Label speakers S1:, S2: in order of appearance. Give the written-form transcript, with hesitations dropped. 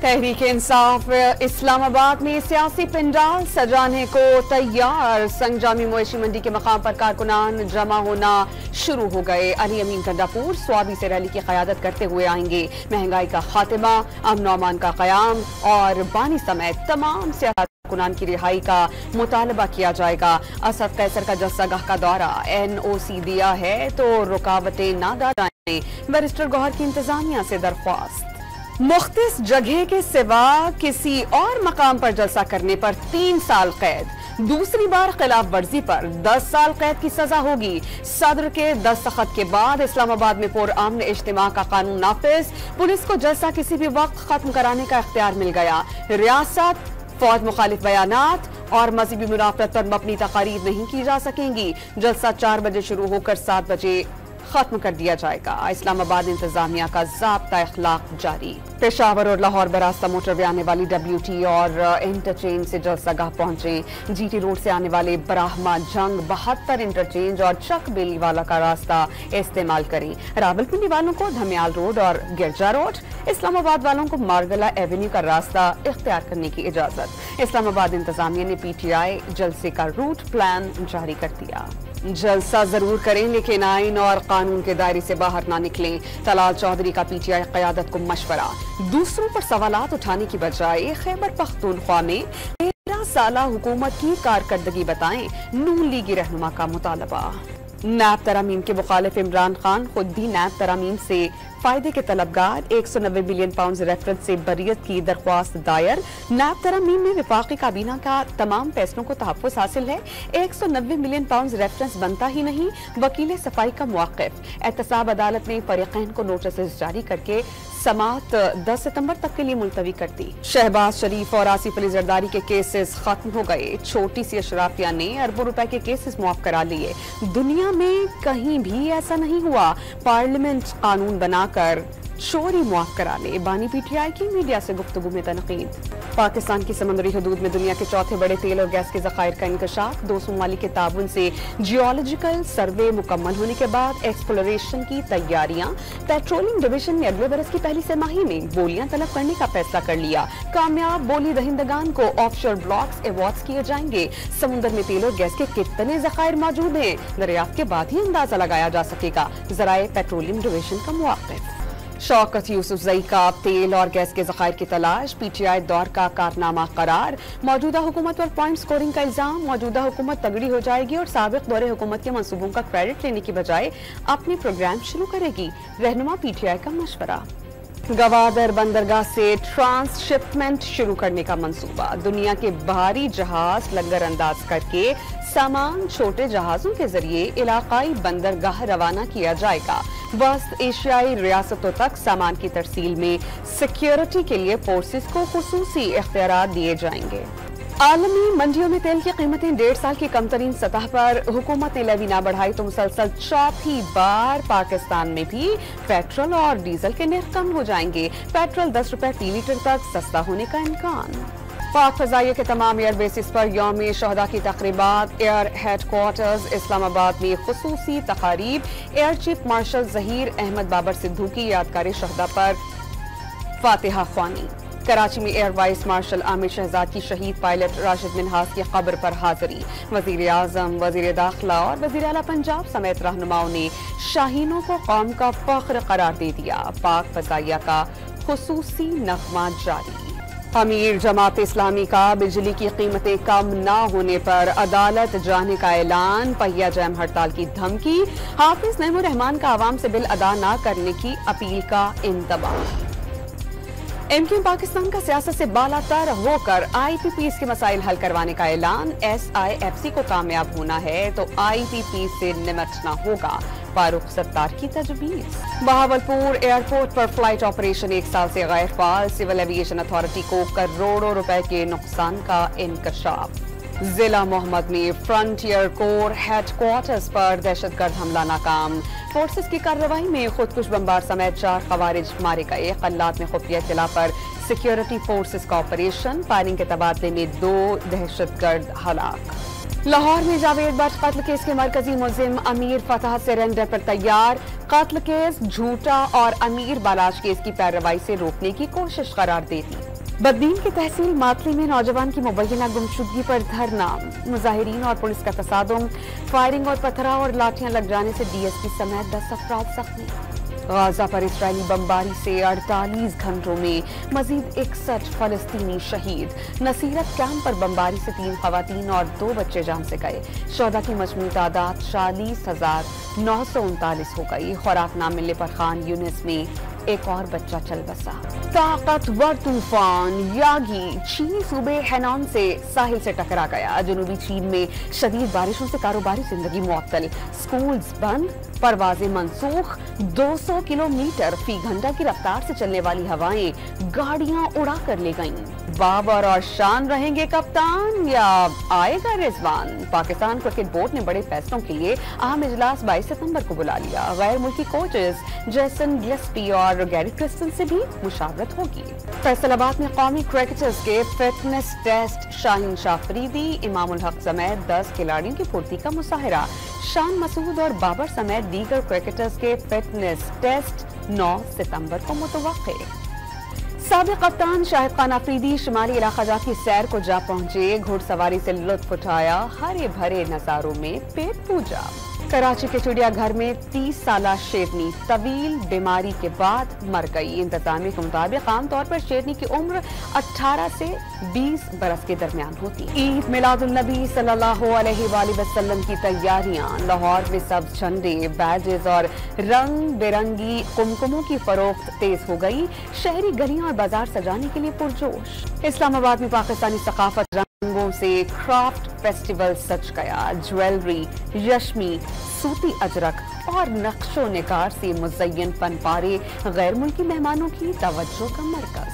S1: तहरीक इंसाफ इस्लामाबाद में सियासी पंडाल सजाने को तैयार। संग जामी मवेशी मंडी के मकाम पर कारकुनान जमा होना शुरू हो गए। अली अमीन गंडापुर स्वाबी से रैली की क़यादत करते हुए आएंगे। महंगाई का खात्मा, अमन अमान का क़याम और बानी समेत तमाम सियासी कारकुनान की रिहाई का मुतालबा किया जाएगा। असद कैसर का जस्सागाह का दौरा, NOC दिया है तो रुकावटें ना डालें, बैरिस्टर गौहर की इंतजामिया से दरख्वास्त। मुख्तलिफ जगह के सिवा किसी और मकाम पर जलसा करने पर 3 साल कैद, दूसरी बार खिलाफ वर्जी पर 10 साल कैद की सजा होगी। सदर के दस्तखत के बाद इस्लामाबाद में पुरअमन इज्तिमा का कानून नाफिज। पुलिस को जलसा किसी भी वक्त खत्म कराने का इख्तियार मिल गया। रियासत फौज मुखालिफ बयानात और मजहबी मुनाफरत पर मबनी तकारीर नहीं की जा सकेंगी। जलसा 4 बजे शुरू होकर 7 बजे खत्म कर दिया जाएगा। इस्लामाबाद इंतजामिया का ज़ाब्ता इखलाक जारी। पेशावर और लाहौर बरास्ता मोटरवे आने वाली WT और इंटरचेंज से जलसागाह पहुंचे। GT रोड से आने वाले ब्राह्मा जंग 72 इंटरचेंज और चक बेली वाला का रास्ता इस्तेमाल करें। रावलपिंडी वालों को धमियाल रोड और गिरजा रोड, इस्लामाबाद वालों को मार्गला एवेन्यू का रास्ता इख्तियार करने की इजाजत। इस्लामाबाद इंतजामिया ने PTI जलसे का रूट प्लान जारी कर दिया। जलसा जरूर करें लेकिन आइन और कानून के दायरे से बाहर ना निकलें। तलाल चौधरी का PTI क़यादत को मशवरा। दूसरों पर सवालात उठाने की बजाय खैबर पख्तूनख्वा में 13 साला हुकूमत की कारकर्दगी बताएं, नून लीगी रहनुमा का मुतालबा। नैब तरामीम के मुखालिफ इमरान खान खुद भी नैब तरामीम से फायदे के तलबगार। 190 बिलियन पाउंड रेफरेंस से बरियत की दरख्वास्त दायर। नैब तरामीम में विफाकी काबीना का तमाम फैसलों को तहफ़्फ़ुज़ हासिल है। 190 मिलियन पाउंड रेफरेंस बनता ही नहीं, वकील सफाई का मुवाक़िफ़। एहतसाब अदालत ने फरीक़ैन को नोटिस जारी करके समाअत 10 सितंबर तक के लिए मुलतवी कर दी। शहबाज शरीफ और आसिफ अली जरदारी के केसेस खत्म हो गए। छोटी सी अशराफिया ने अरबों रुपए के केसेस मुआफ करा लिए। दुनिया में कहीं भी ऐसा नहीं हुआ। पार्लियामेंट कानून बनाकर चोरी मुआफ करा ले। बानी PTI की मीडिया से गुफ्तगू में तनकीद। पाकिस्तान की समुद्री हदूद में दुनिया के चौथे बड़े तेल और गैस के ज़खायर का इंकशाफ। 2 ममालिक के ताबुन से जियोलॉजिकल सर्वे मुकम्मल होने के बाद एक्सप्लोरेशन की तैयारियां। पेट्रोलियम डिवीजन ने अगले बरस की पहली तिमाही में बोलियां तलब करने का फैसला कर लिया। कामयाब बोली दहिंदगान को ऑफशोर ब्लॉक्स अवार्ड्स किए जाएंगे। समुद्र में तेल और गैस के कितने ज़खायर मौजूद हैं, दरियाफ्त के बाद ही अंदाजा लगाया जा सकेगा। ज़राए पेट्रोलियम डिवीजन का मुवाक़िफ़। शौकत यूसुफजई का तेल और गैस के ज़खायर की तलाश। PTI दौर का कारनामा करार। मौजूदा हुकूमत पर पॉइंट स्कोरिंग का इल्जाम। मौजूदा हुकूमत तगड़ी हो जाएगी और साबिक़ दौरे हुकूमत के मंसूबों का क्रेडिट लेने की बजाय अपने प्रोग्राम शुरू करेगी। रहनुमा PTI का मशवरा। गवादर बंदरगाह से ट्रांसशिपमेंट शुरू करने का मंसूबा। दुनिया के भारी जहाज लंगर अंदाज करके सामान छोटे जहाजों के जरिए इलाकाई बंदरगाह रवाना किया जाएगा। वस्त एशियाई रियासतों तक सामान की तरसील में सिक्योरिटी के लिए फोर्सेस को खुसूसी इख्तियारात दिए जाएंगे। आलमी मंडियों में तेल की कीमतें 1.5 साल की कम तरीन सतह पर। हुकूमत ने लेवी ना बढ़ाई तो मुसलसल चौथी बार पाकिस्तान में भी पेट्रोल और डीजल के निर्ख कम हो जाएंगे। पेट्रोल 10 रुपए फी लीटर तक सस्ता होने का इम्कान। पाक फजाइया के तमाम एयर बेसिस पर यौम शहदा की तकरीबात। एयर हेडक्वार्टर्स इस्लामाबाद में खुसूसी तकारीब। Air chief marshal Zaheer Ahmed Babar Sidhu की यादगार शहदा पर फातिहा ख्वानी। कराची में air vice marshal Aamir Shahzad की शहीद पायलट राशिद मिन्हास की कब्र पर हाजिरी। वजीर आजम, वजीर दाखिला और वजीर आला पंजाब समेत रहनुमाओं ने शाहीनों को कौम का फख्र करार दे दिया। पाक फजाइया का खुसूसी नगमा जारी। अमीर जमात इस्लामी का बिजली की कीमतें कम न होने पर अदालत जाने का ऐलान। पहिया जैम हड़ताल की धमकी। हाफिज नईमुर रहमान का आवाम से बिल अदा न करने की अपील का इंतबाह। MQ पाकिस्तान का सियासत से बालातर होकर IPPs के मसाइल हल करवाने का ऐलान। SIFC को कामयाब होना है तो IPP से निमटना होगा। फारूक सत्तार की तजवीज। बहावलपुर एयरपोर्ट पर फ्लाइट ऑपरेशन 1 साल से गैर फाल। सिविल एविएशन अथॉरिटी को करोड़ों रुपए के नुकसान का इंकशाफ। जिला मोहम्मद में फ्रंटियर कोर हेडक्वार्टर्स पर दहशतगर्द हमला नाकाम। फोर्सेस की कार्रवाई में खुदकुश बमबार समेत 4 खवारिज मारे गए। कल्लात में खुफिया इत्तला पर सिक्योरिटी फोर्सेस का ऑपरेशन। फायरिंग के तबादले में 2 दहशतगर्द हलाक। लाहौर में जावेद बट कत्ल केस के मरकजी मुलजिम अमीर फतह से रेंडर पर तैयार। कत्ल केस झूठा और अमीर बालाश केस की पैरवाई से रोकने की कोशिश करार देती। बदनीन की तहसील मातली में नौजवान की मुबैना गुमशुदगी पर धरना, मुजाहिरीन और पुलिस का तसादुम, फायरिंग और पथराव और लाठियां लग जाने से डीएसपी समेत 10 अफराद जख्मी। गाजा पर इसराइली बमबारी से 48 घंटों में मजीद 61 फलस्तीनी शहीद। नसीरत कैंप पर बमबारी से 3 खवातीन और 2 बच्चे जान से गए। शोहदा की मजमूई तादाद 40,939 हो गई। खुराक ना मिलने पर खान यूनिस में एक और बच्चा चल बसा। ताकतवर तूफान यागी चीनी सूबे हैनान से साहिल से टकरा गया। जनूबी चीन में शदीद बारिशों से कारोबारी जिंदगी मुअत्तल, स्कूल्स बंद, परवाजें मनसूख। 200 किलोमीटर फी घंटा की रफ्तार से चलने वाली हवाएं गाड़ियां उड़ा कर ले गईं। बाबर और शान रहेंगे कप्तान या आएगा रिजवान? पाकिस्तान क्रिकेट बोर्ड ने बड़े फैसलों के लिए अहम इजलास 22 सितंबर को बुला लिया। गैर मुल्की कोचेस जेसन गिलेस्पी और गैरी क्रिस्टन से भी मुशावरत होगी। फैसलाबाद में कौमी क्रिकेटर्स के फिटनेस टेस्ट, शाहीन शाह अफरीदी, इमाम उल हक समेत 10 खिलाड़ियों की फुर्ती का मुजाहिरा। शान मसूद और बाबर समेत दीगर क्रिकेटर्स के फिटनेस टेस्ट 9 सितंबर को मुतवक्के। साबिक कप्तान शाहिद खान अफरीदी शिमाली इलाका जाती सैर को जा पहुंचे। घुड़सवारी से लुत्फ उठाया, हरे भरे नजारों में पेट पूजा। कराची के चिड़ियाघर में 30 साला शेरनी तवील बीमारी के बाद मर गई। इंतजामिया के मुताबिक आमतौर पर शेरनी की उम्र 18 से 20 बरस के दरमियान होती है। ईद मिलादुल नबी सल्लल्लाहु अलैहि वसल्लम की तैयारियां। लाहौर में सब्ज झंडे, बैजेस और रंग बिरंगी कुमकुमों की फरोख्त तेज हो गई। शहरी गलियां और बाजार सजाने के लिए पुरजोश। इस्लामाबाद में पाकिस्तानी सकाफत रंगों से क्राफ्ट फेस्टिवल सज गया। ज्वेलरी, रश्मी, सूती अजरक और नक्शो निगार से मुज़य्यन फनपारे गैर मुल्की मेहमानों की तवज्जो का मरकज।